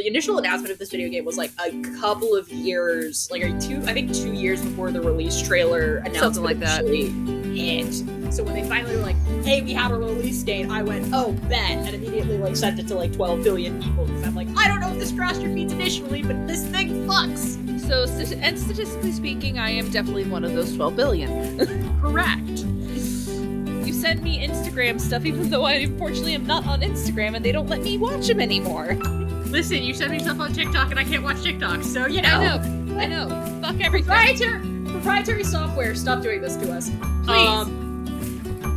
the initial announcement of this video game was like a couple of years, like 2 years before the release trailer announcement. Something like that. Hit. So when they finally were like, hey, we have a release date, I went, oh, bet, and immediately like sent it to like 12 billion people, because I'm like, I don't know if this crossed your feeds initially, but this thing fucks. So, and statistically speaking, I am definitely one of those 12 billion. Correct. You send me Instagram stuff, even though I unfortunately am not on Instagram, and they don't let me watch them anymore. Listen, you send me stuff on TikTok, and I can't watch TikTok, so you know. I know. Fuck everything. Proprietary software, stop doing this to us. Please.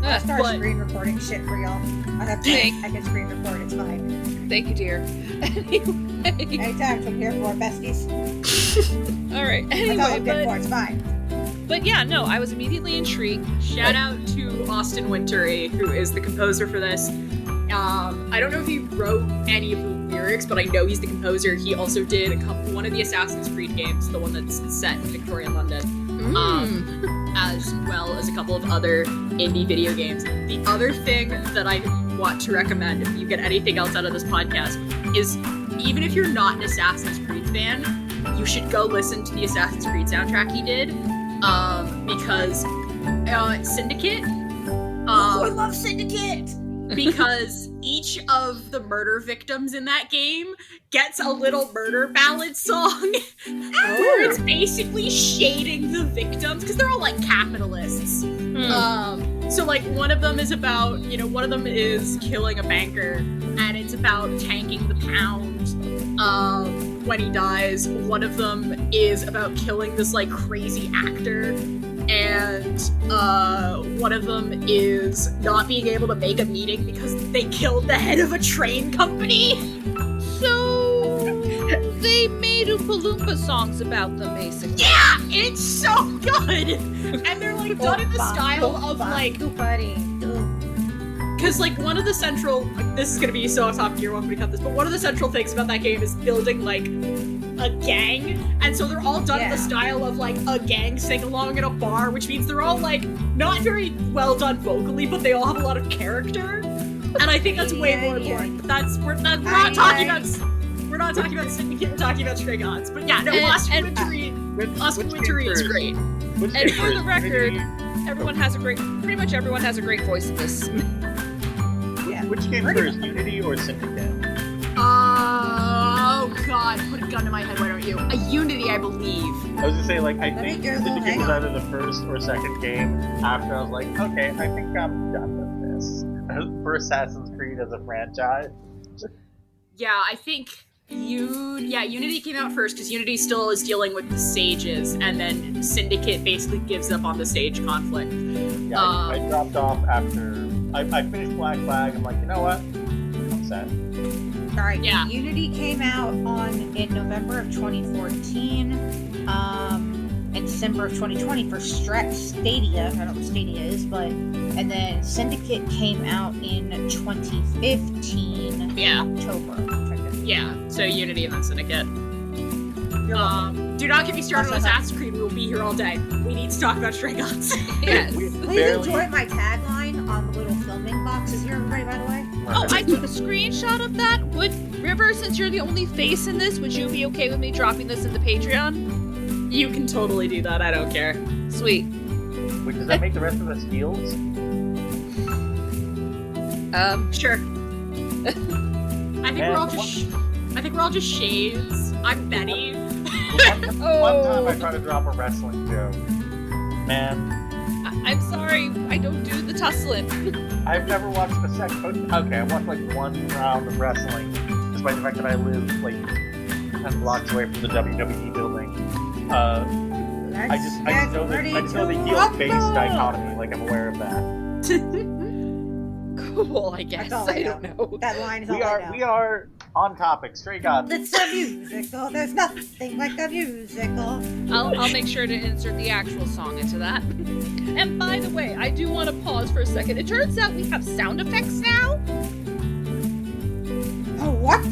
I'll start screen recording shit for y'all. I can screen record, it's fine. Thank you, dear. Anyway. Anytime from here for besties. Alright, That's all I'm good for, it's fine. But yeah, no, I was immediately intrigued. Shout out to Austin Wintory, who is the composer for this. I don't know if he wrote any of the lyrics, but I know he's the composer. He also did one of the Assassin's Creed games, the one that's set in Victorian London, as well as a couple of other indie video games. The other thing that I want to recommend, if you get anything else out of this podcast, is even if you're not an Assassin's Creed fan, you should go listen to the Assassin's Creed soundtrack he did, because Syndicate. I love Syndicate! Because each of the murder victims in that game gets a little murder ballad song where it's basically shading the victims, because they're all like capitalists. So like one of them is about, one of them is killing a banker, and it's about tanking the pound when he dies. One of them is about killing this like crazy actor, and one of them is not being able to make a meeting because they killed the head of a train company. So they made Oompa Loompa songs about them, basically. Yeah, it's so good, and they're like done in the style of like, because like one of the central, this is gonna be so off topic, you're welcome to cut this, but one of the central things about that game is building like a gang, and so they're all done in the style of like a gang sing-along in a bar, which means they're all like not very well done vocally, but they all have a lot of character, and I think that's way more important. But we're not talking about Syndicate, we're talking about Stray Gods. But yeah, no, Austin Wintory is great. And for the record, pretty much everyone has a great voice in this. Which game first, Unity or Syndicate? Oh god, put a gun to my head, why don't you? A Unity, I believe. I was gonna say, like, I think Syndicate was either the first or second game after I was like, okay, I think I'm done with this. For Assassin's Creed as a franchise. Yeah, I think Unity came out first, because Unity still is dealing with the Sages, and then Syndicate basically gives up on the Sage conflict. Yeah, I dropped off after I finished Black Flag. I'm like, you know what? I'm set. Alright, yeah. Unity came out in November of 2014, and December of 2020 for Stadia. I don't know what Stadia is, and then Syndicate came out in 2015. Yeah. October. Yeah, so Unity and then Syndicate. Do not get me started on Assassin's Creed. We will be here all day. We need to talk about Stray Gods. Yes. Please enjoy my tagline on the little filming boxes here, everybody, by the way. Oh, I took a screenshot of that. River, since you're the only face in this, would you be okay with me dropping this in the Patreon? You can totally do that. I don't care. Sweet. Wait, does that make the rest of us heels? Sure. I think we're all just shades. I'm Betty. One time I tried to drop a wrestling joke. Man. I'm sorry, I don't do the tussling. I've never watched a second. Okay, I watched like one round of wrestling, despite the fact that I live like 10 blocks away from the WWE building. I just know the heel-face dichotomy. Like, I'm aware of that. Cool, I guess. I don't know. That line is all I know. We are on topic. Stray Gods. It's a musical. There's nothing like a musical. I'll make sure to insert the actual song into that. And by the way, I do want to pause for a second. It turns out we have sound effects now. Oh, what?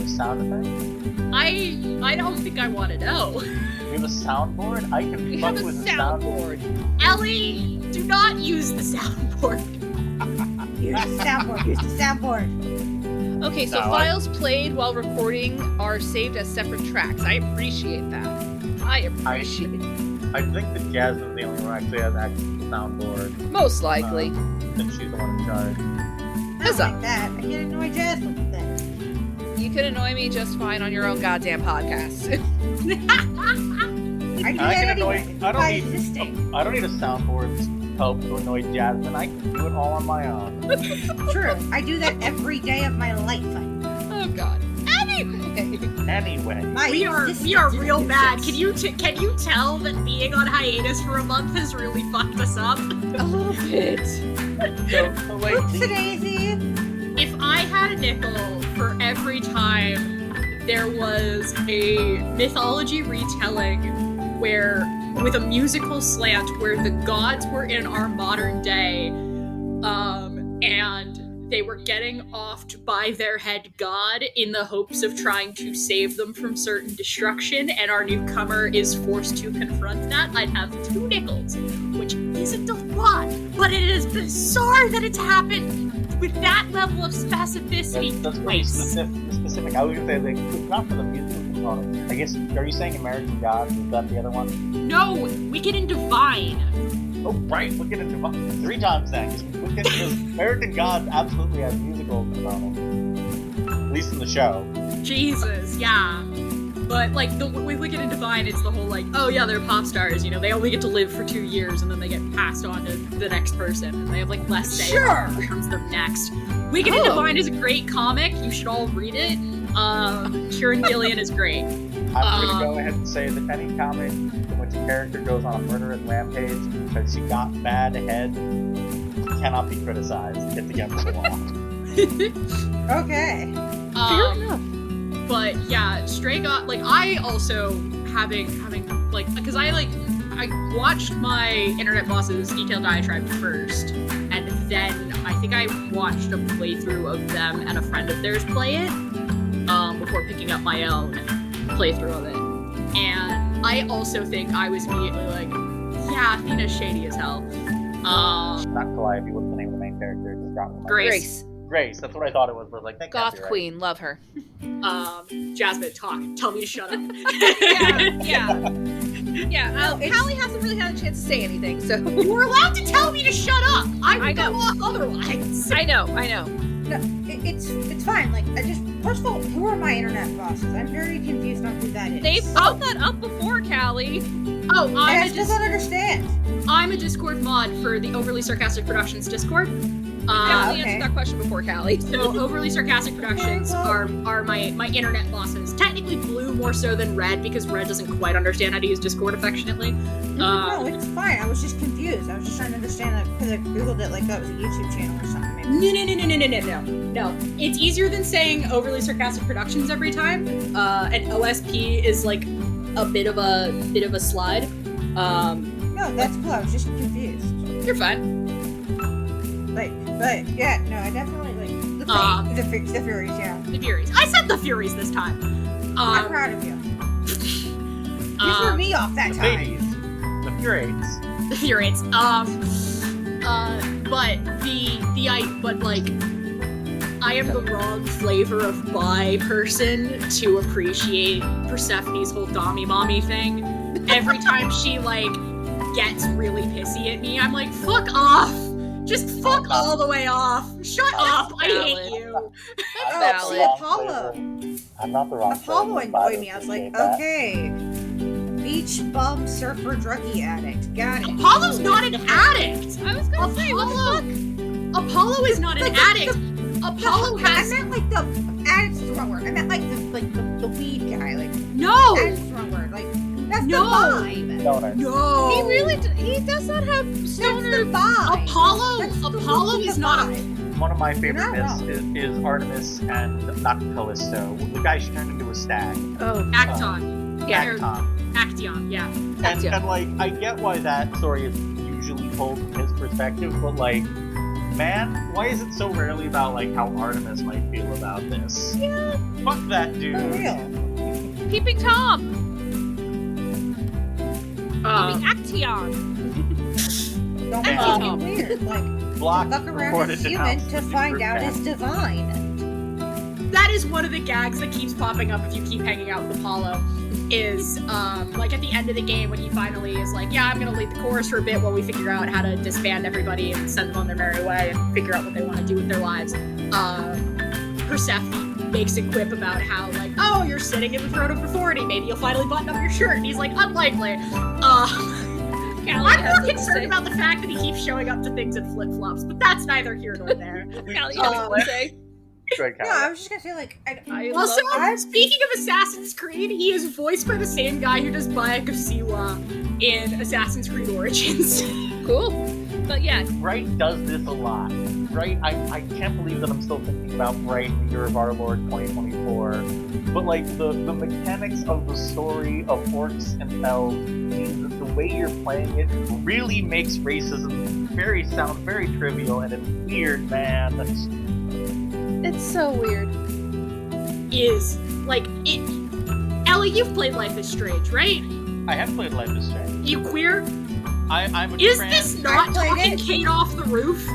Sound effects? I don't think I want to know. We have a soundboard? I can We fuck have a with soundboard. Ellie, do not use the soundboard. Use the soundboard. Okay, so No, files played while recording are saved as separate tracks. I appreciate that. I appreciate it. I think that Jasmine's the only one who actually has access to the soundboard. Most likely. And she's the one in charge. I don't like that. I can annoy Jasmine with that. You can annoy me just fine on your own goddamn podcast. I do I that can anyway. annoy. By existing. I don't need a soundboard's help to annoy Jasmine. I can do it all on my own. True. I do that every day of my life. Oh god. Anyway, We are real bad. Can you tell that being on hiatus for a month has really fucked us up? A little bit. so wait, Oopsie-daisy. If I had a nickel for every time there was a mythology retelling with a musical slant where the gods were in our modern day, and they were getting offed by their head god in the hopes of trying to save them from certain destruction, and our newcomer is forced to confront that, I'd have 2 nickels, which isn't a lot, but it is bizarre that it's happened with that level of specificity that's pretty twice. specific. I was gonna say, like, it's not for the musical component. I guess, are you saying American Gods? Is that the other one? No, Wicked and Divine. Oh, right, Wicked and Divine. 3 times then. Because American Gods absolutely has musical component. At least in the show. Jesus, yeah. But, like, with Wicked and Divine, it's the whole, like, oh yeah, they're pop stars, you know, they only get to live for 2 years, and then they get passed on to the next person, and they have, like, less say on who comes them next. Wicked and Divine is a great comic, you should all read it. Kieran Gillian is great. I'm gonna go ahead and say that any comic in which a character goes on a murderous rampage because she got bad head cannot be criticized. Get together for the law. Okay. Fair enough. But yeah, Stray God, like, I also having like, because I watched my Internet Boss's detailed diatribe first, and then I think I watched a playthrough of them and a friend of theirs play it, before picking up my own playthrough of it. And I also think I was immediately like, yeah, Athena's shady as hell. Not Calliope, what's the name of the main character? Just got me. Grace. Grace, that's what I thought it was, but like, that can't Goth be right. queen, love her. Jasmine, talk. Tell me to shut up. Yeah. Callie hasn't really had a chance to say anything, so. You were allowed to tell me to shut up. I know. go off otherwise. I know. No, it's fine. Like, first of all, who are my internet bosses? I'm very confused on who that is. They've brought that up before, Callie. Oh, I still don't understand. I'm a Discord mod for the Overly Sarcastic Productions Discord. Callie answered that question before, Callie. So Overly Sarcastic Productions are my internet bosses. Technically blue more so than red, because red doesn't quite understand how to use Discord affectionately. No, it's fine. I was just confused. I was just trying to understand that because I googled it like that was a YouTube channel or something. Maybe. No. It's easier than saying Overly Sarcastic Productions every time. And OSP is like a bit of a slide. No, that's cool. I was just confused. You're fine. But yeah, no, I definitely like the Furies. Yeah, The Furies. I said the Furies this time. I'm proud of you. You threw me off that The time. babies. The Furates. The Furates. But I am the wrong flavor of bi person to appreciate Persephone's whole Dommy Mommy thing. Every time she gets really pissy at me, I'm like, fuck off. Just fuck all the way off. Shut up. I hate you. That's See, valid. Apollo. I'm not the wrong Apollo person, annoyed me. I was like, that. okay. Beach bum surfer druggie addict. Got it. Apollo's not an addict. I was gonna say, what the fuck? Apollo is not an addict. Apollo has I meant the addict's the wrong word. I meant the weed guy. no. Addict's the wrong word. That's No. the vibe. Stoner. No. He does not have That's stoner. the vibe. Apollo is not a. One of my favorite You're not myths is Artemis and not Callisto. The guy she turned into a stag. Oh, Acton. Acton. Actaeon, yeah. And I get why that story is usually told from his perspective, but man, why is it so rarely about how Artemis might feel about this? Yeah. Fuck that dude. For real. Peeping Tom. Actaeon. Don't And, make it weird. Block Fuck around reported as human denounced to the find group out chat. is divine. that is one of the gags that keeps popping up if you keep hanging out with Apollo. Is like at the end of the game when he finally is like, yeah, I'm gonna lead the chorus for a bit while we figure out how to disband everybody and send them on their merry way and figure out what they want to do with their lives. Persephone makes a quip about how like, oh, you're sitting in the throne of authority, maybe you'll finally button up your shirt, and he's like, unlikely. I'm more concerned about the fact that he keeps showing up to things in flip-flops, but that's neither here nor there. Callie, you have to say. No, I was just gonna say, like, also, speaking of Assassin's Creed, he is voiced by the same guy who does Bayek of Siwa in Assassin's Creed Origins. Cool. But yeah. Bright does this a lot. Bright, I can't believe that I'm still thinking about Bright in the year of our Lord 2024. But like the mechanics of the story of orcs and elves means that the way you're playing it really makes racism sound very trivial, and it's weird, man. It's so weird. Ellie, you've played Life is Strange, right? I have played Life is Strange. You queer? I'm a Is trans. this not talking Kate off the roof?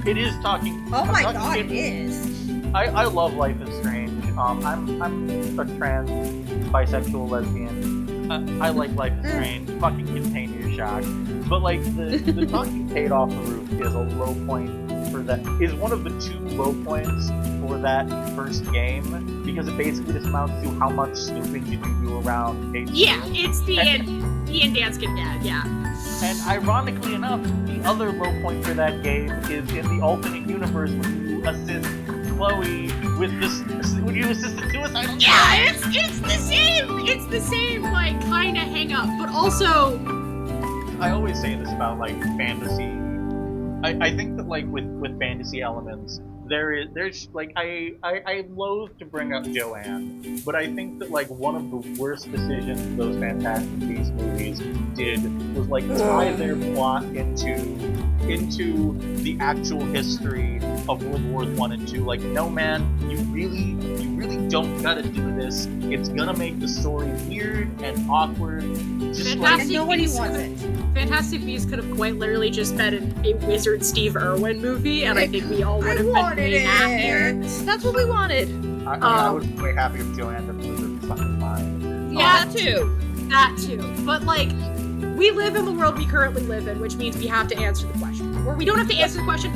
It is talking. oh my talking god, Kate. it is. I love Life is Strange. I'm a trans, bisexual, lesbian. I like Life is Strange. Fucking contain your shock. But like the talking Kate off the roof is a low point for that. Is one of the 2 low points for that first game, because it basically just amounts to how much snooping did you do around Kate's Yeah, room. it's the Ian Danskin gag, yeah. And ironically enough, the other low point for that game is in the alternate universe when you assist Chloe with this. When you assist the suicide. Yeah, it's the same. It's the same like kind of hang up, but also I always say this about like fantasy. I think that like with fantasy elements, there's like I loathe to bring up Joanne, but I think that like one of the worst decisions those Fantastic Beasts movies did was like tie their plot into the actual history of World Wars 1 and 2. Like, no man, you really don't gotta do this. It's gonna make the story weird and awkward. Just And nobody wants it. Fantastic Beasts could have quite literally just been a Wizard Steve Irwin movie, and I think we all would have been way happier. That's what we wanted. I was way happy if Joanne didn't lose her fucking mind. Yeah, that too. That too. But like, we live in the world we currently live in, which means we have to answer the question. Or we don't have to answer the question.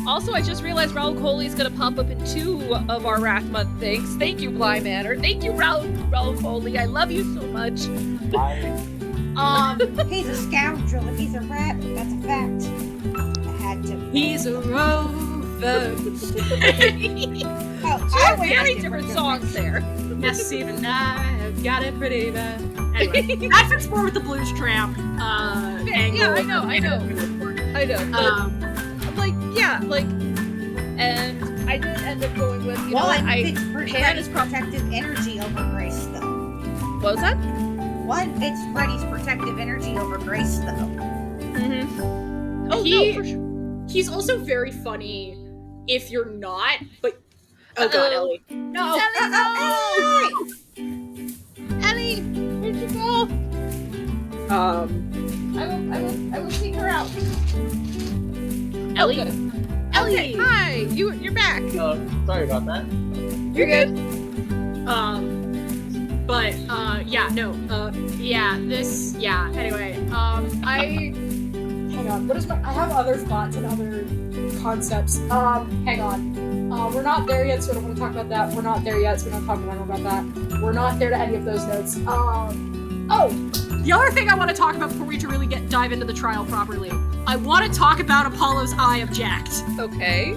Also, I just realized Raoul Coley's gonna pop up in 2 of our Wrath Month things. Thank you, Bly Manor. Thank you, Raoul Coley. I love you so much. He's a scoundrel. If he's a rat, that's a fact. I had to. He's a rover. Very different songs there. Yes, even I've got it pretty bad. Anyway, that fits more with the Blues Tramp. Yeah, I know. And I did end up going with, you know what, it's Freddy's protective energy over Grace, though. What was that? It's Freddy's protective energy over Grace, though. Mm-hmm. Oh, no, for sure. He's also very funny if you're not, but... Oh god, Ellie. No! Ellie! Where'd you go? I will seek her out. Ellie? Okay. Ellie! Okay, hi! You're back. Sorry about that. You're good. Anyway, hang on, I have other thoughts and other concepts. Hang on. We're not there yet, so I don't want to talk about that. We're not there yet, so we don't talk about that. We're not there to any of those notes. The other thing I want to talk about before we really dive into the trial properly, I want to talk about Apollo's Eye Object. Okay.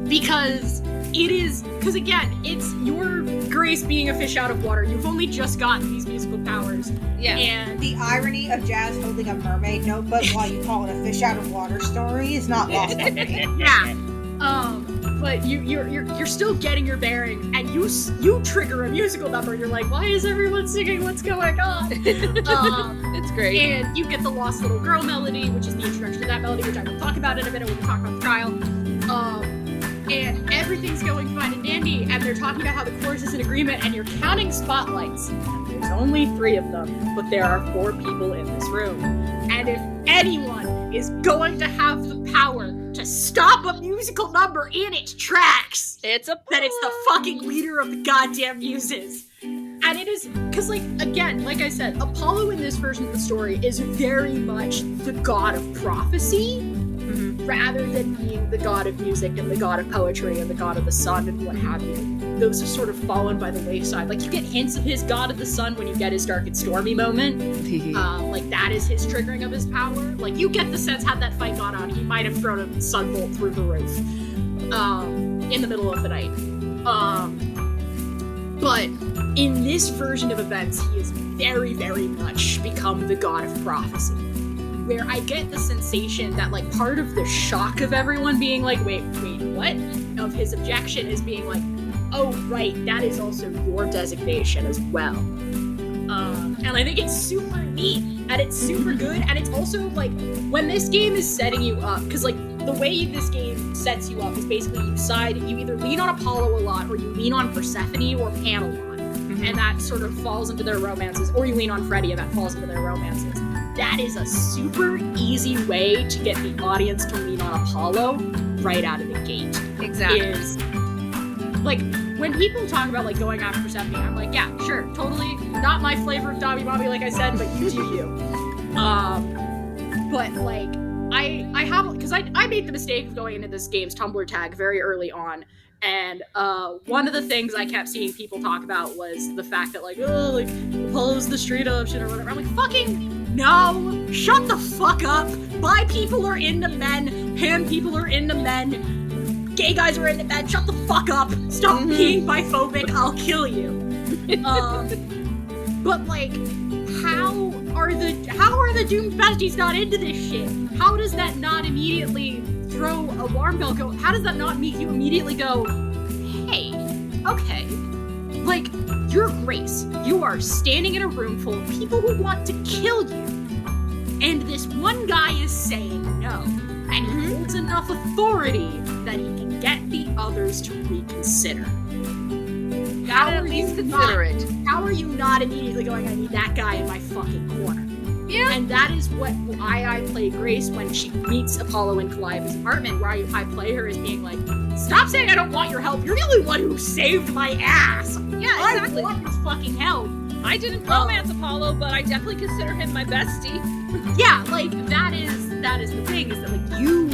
Because again, it's your Grace being a fish out of water. You've only just gotten these musical powers. Yeah. And the irony of Jazz holding a mermaid notebook while you call it a fish out of water story is not lost on me. Yeah. But you're still getting your bearings, and you trigger a musical number. You're like, why is everyone singing? What's going on? It's great. And you get the Lost Little Girl melody, which is the introduction to that melody, which I will talk about in a minute when we talk about the trial. And everything's going fine and dandy, and they're talking about how the chorus is in agreement, and you're counting spotlights. And there's only 3 of them, but there are 4 people in this room. And if anyone is going to have the power to stop a musical number in its tracks, It's a then it's the fucking leader of the goddamn muses. And it is, because, like, again, like I said, Apollo in this version of the story is very much the god of prophecy, rather than being the god of music and the god of poetry and the god of the sun and what have you. Those have sort of fallen by the wayside. Like, you get hints of his god of the sun when you get his dark and stormy moment. Like, that is his triggering of his power. Like, you get the sense, had that fight gone on, he might have thrown a sunbolt through the roof in the middle of the night. But in this version of events, he has very, very much become the god of prophecy. Where I get the sensation that, like, part of the shock of everyone being like, wait, what? Of his objection is being like, oh, right, that is also your designation as well. And I think it's super neat, and it's super good, and it's also, like, when this game is setting you up, because, like, the way this game sets you up is basically you either lean on Apollo a lot, or you lean on Persephone or Pan a lot, and that sort of falls into their romances, or you lean on Freddy, and that falls into their romances. That is a super easy way to get the audience to lean on Apollo right out of the gate. Exactly. Is, like, when people talk about, like, going after Persephone, I'm like, yeah, sure, totally. Not my flavor of Dobby Bobby, like I said, but you do you. But, like, I have, because I made the mistake of going into this game's Tumblr tag very early on, and one of the things I kept seeing people talk about was the fact that, like, oh, like, Apollo's the straight option or whatever. I'm like, fucking no! Shut the fuck up! Bi people are into men, pan people are into men, gay guys are into men, shut the fuck up! Stop being biphobic, I'll kill you. But, like, how are the doomed besties not into this shit? How does that not immediately throw a alarm bell go? How does that not make you immediately go, hey, okay, like, you're Grace. You are standing in a room full of people who want to kill you, and this one guy is saying no, and he holds enough authority that he can get the others to reconsider. How are you not immediately going, I need that guy in my fucking corner? Yeah. And that is why I play Grace when she meets Apollo in Calliope's apartment, where I play her as being like, stop saying I don't want your help. You're the only one who saved my ass. Yeah, exactly. I want his fucking help. I didn't romance Apollo, but I definitely consider him my bestie. Yeah, like, that is the thing, is that, like, you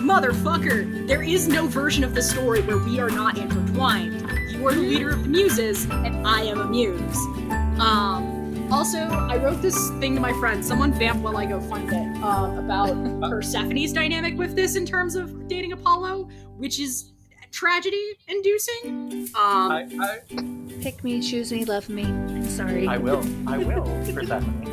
motherfucker, there is no version of the story where we are not intertwined. You are the leader of the muses, and I am a muse. Also, I wrote this thing to my friend, someone vamp while I go find it, about Persephone's dynamic with this in terms of dating Apollo, which is tragedy-inducing. Pick me, choose me, love me. I'm sorry. I will, Persephone.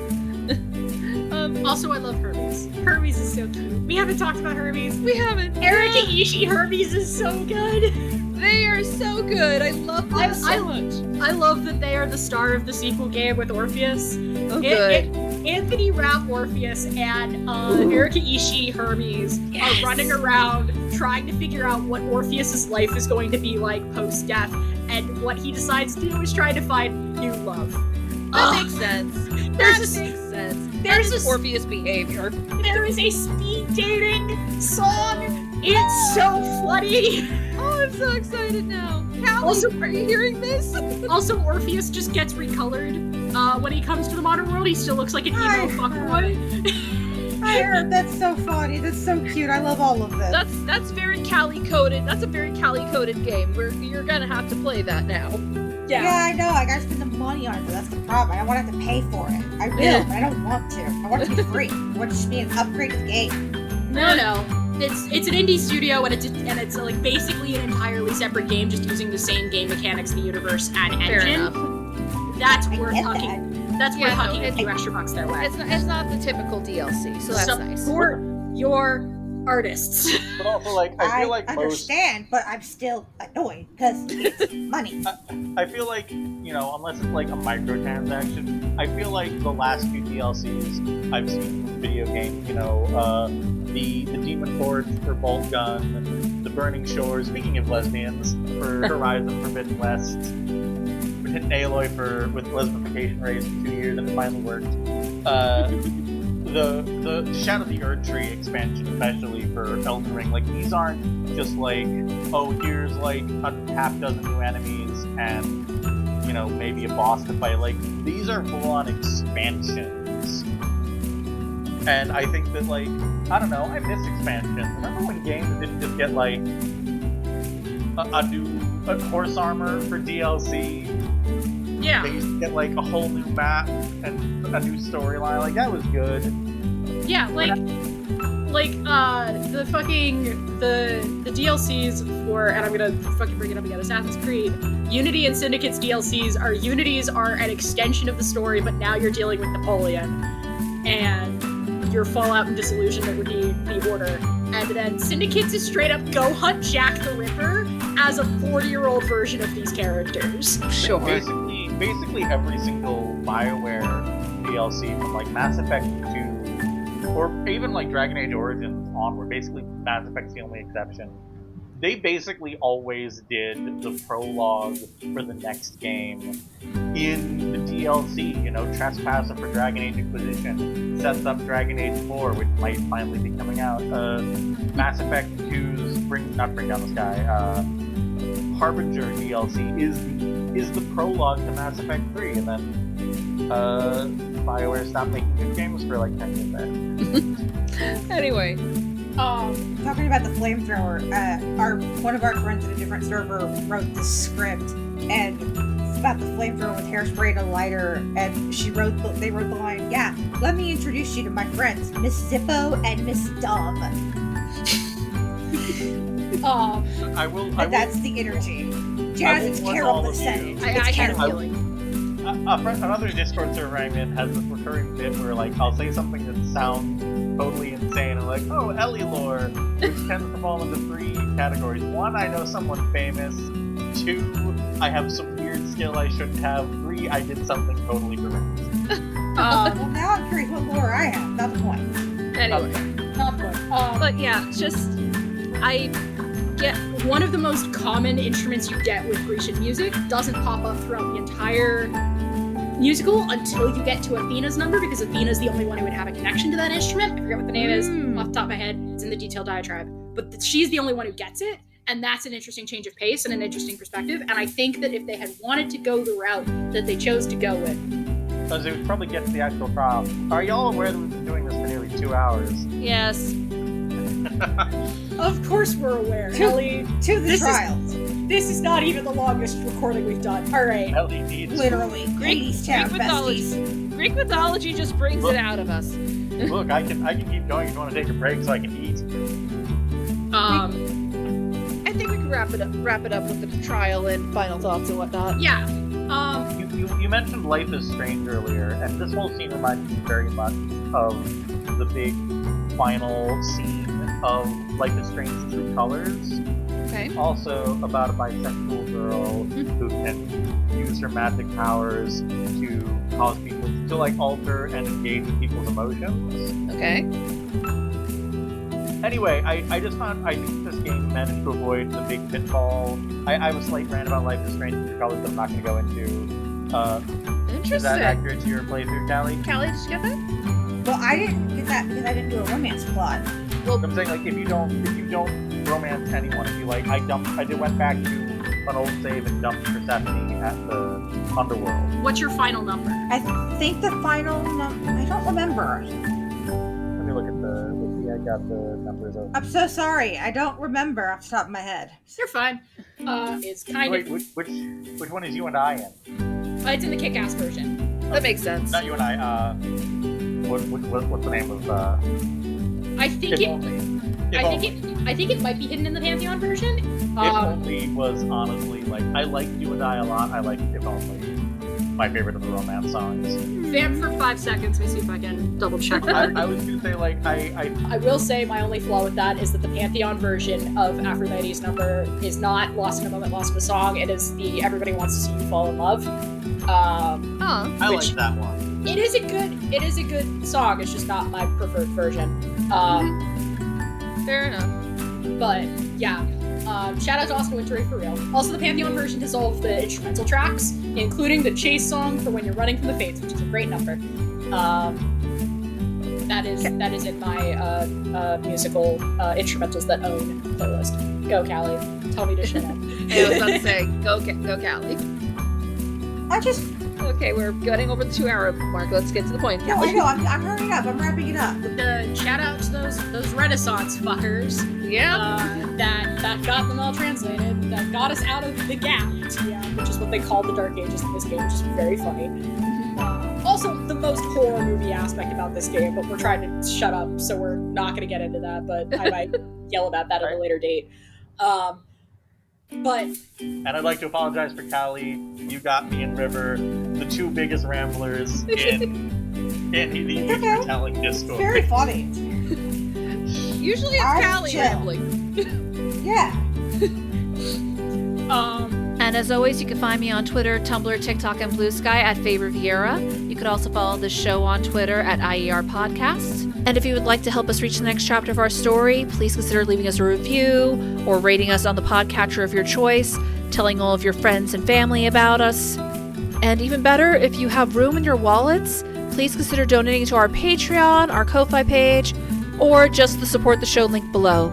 Also, I love Hermes. Hermes is so cute. We haven't talked about Hermes. We haven't. Erika Ishii Hermes is so good. They are so good. I love them so much. I love that they are the star of the sequel game with Orpheus. Oh, good. Anthony Rapp Orpheus and Erika Ishii Hermes are running around trying to figure out what Orpheus's life is going to be like post-death, and what he decides to do is try to find new love. That makes sense. That makes sense. There's Orpheus behavior. There is a speed dating song. It's so funny. Oh, I'm so excited now. Callie, also, are you hearing this? Also, Orpheus just gets recolored. When he comes to the modern world, he still looks like an emo fuckboy. I heard. That's so funny. That's so cute. I love all of this. That's very Callie coded. That's a very Callie coded game. Where you're gonna have to play that now. Yeah, I know. I gotta spend the money on it, but that's the problem. I don't want to have to pay for it. I will, but I don't want to. I want it to be free. I want it to just be an upgraded game. No. It's an indie studio, and it's like basically an entirely separate game, just using the same game mechanics, the universe, and engine. Fair enough. That's worth hucking. That's worth hucking a few extra bucks their way. It's not the typical DLC, so that's nice. Support your artists. But also, like, I feel like understand, but I'm still annoyed because it's money. I feel like, unless it's like a microtransaction, I feel like the last few DLCs I've seen in the video game, the Demon Forge for Bolt Gun, the Burning Shores, speaking of lesbians, for Horizon Forbidden West, we hit Aloy with lesbification raised for 2 years and it finally worked. the Shadow of the Erd Tree expansion, especially for Elden Ring, like these aren't just like, oh, here's like a half dozen new enemies and maybe a boss to fight. Like these are full-on expansions, and I think that like I don't know, I miss expansions. Remember when games didn't just get like a new horse armor for DLC? Yeah. They used to get like a whole new map and a new storyline. Like that was good. Yeah, like the fucking the DLCs for, and I'm gonna fucking bring it up again, Assassin's Creed, Unity and Syndicate's DLCs are an extension of the story, but now you're dealing with Napoleon and your fallout and disillusionment with the Order. And then Syndicate's is straight up go hunt Jack the Ripper as a 40-year-old version of these characters. Sure. Basically every single BioWare DLC from like Mass Effect 2 or even like Dragon Age Origins onward, basically Mass Effect's the only exception. They basically always did the prologue for the next game in the DLC. Trespasser for Dragon Age Inquisition sets up Dragon Age 4, which might finally be coming out. Mass Effect 2's Bring Down the Sky, Harbinger DLC is the prologue to Mass Effect 3, and then BioWare stopped making good games for like 10 years there. Anyway. Talking about the flamethrower, one of our friends in a different server wrote the script, and it's about the flamethrower with hairspray and a lighter, and they wrote the line, "Yeah, let me introduce you to my friends, Miss Zippo and Miss Dumb." That's the energy. Jazz, it's Carol that said it. I had a feeling. Another Discord server I'm in has this recurring bit where like I'll say something that sounds totally insane and like, oh, Ellie lore, which tends to fall into 3 categories. 1, I know someone famous. 2, I have some weird skill I shouldn't have. 3, I did something totally horrendous. Well, now I'm curious what lore I have. Not the point. Anyway. Not the point. But yeah, I get one of the most common instruments you get with Grecian music doesn't pop up throughout the entire musical until you get to Athena's number, because Athena's the only one who would have a connection to that instrument. I forget what the name is off the top of my head. It's in the detailed diatribe. But she's the only one who gets it, and that's an interesting change of pace and an interesting perspective. And I think that if they had wanted to go the route that they chose to go with, because it would probably get to the actual trial. Are y'all aware that we've been doing this for nearly 2 hours? yes. of course we're aware, Ellie. To the trial. This is not even the longest recording we've done. All right. Ellie needs literally. Greek mythology just brings it out of us. Look, I can keep going if you want to take a break so I can eat. I think we can wrap it up with the trial and final thoughts and whatnot. Yeah. You mentioned Life is Strange earlier, and this whole scene reminds me very much of the big final scene of Life is Strange True Colors. Okay. Also about a bisexual girl who can use her magic powers to cause people to like alter and engage with people's emotions. Okay. Anyway, I think this game managed to avoid the big pitfall. I have a slight rant about Life is Strange True Colors that I'm not going to go into. Interesting. Is that accurate to your playthrough, Callie? Callie, did you get that? Well, I didn't get that because I didn't do a romance plot. Well, I'm saying like if you don't romance anyone, if you like, I went back to an old save and dumped Persephone at the underworld. What's your final number? I think the final number. I don't remember. Let me look at I got the numbers of. I'm so sorry. I don't remember off the top of my head. You're fine. It's kind of. Wait, which one is you and I in? It's in the kick-ass version. That makes sense. Not you and I. What's the name of? I think it might be hidden in the Pantheon version. If Only was honestly like I like You and I a lot. I like If Only. My favorite of the romance songs. Vamp for 5 seconds. Let me see if I can double check that. I was gonna say like I will say my only flaw with that is that the Pantheon version of Aphrodite's number is not Lost in a Moment, Lost in a Song. It is the Everybody Wants to See You Fall in Love. I like that one. It is a good song. It's just not my preferred version. Fair enough. But yeah. Shout out to Austin Wintory for real. Also, the Pantheon version dissolved the instrumental tracks, including the chase song for When You're Running from the Fates, which is a great number. that is in my musical instrumentals that own playlist. Go, Callie. Tell me to shut up. I was about to say, go, Callie. Okay, we're getting over the 2-hour mark. Let's get to the point. No, I know. I'm hurrying up. I'm wrapping it up. Shout out to those Renaissance fuckers. Yeah. That got them all translated. That got us out of the gap, which is what they call the Dark Ages in this game, which is very funny. Also, the most horror movie aspect about this game, but we're trying to shut up, so we're not going to get into that. But I might yell about that at a later date. And I'd like to apologize for Callie. You got me and River, the two biggest ramblers in the Retelling Discord. Very funny. Usually it's Callie rambling. Yeah. And as always, you can find me on Twitter, Tumblr, TikTok, and Blue Sky at Faye Riviera. You could also follow the show on Twitter at IER Podcasts. And if you would like to help us reach the next chapter of our story, please consider leaving us a review or rating us on the podcatcher of your choice, telling all of your friends and family about us. And even better, if you have room in your wallets, please consider donating to our Patreon, our Ko-Fi page, or just the support the show link below.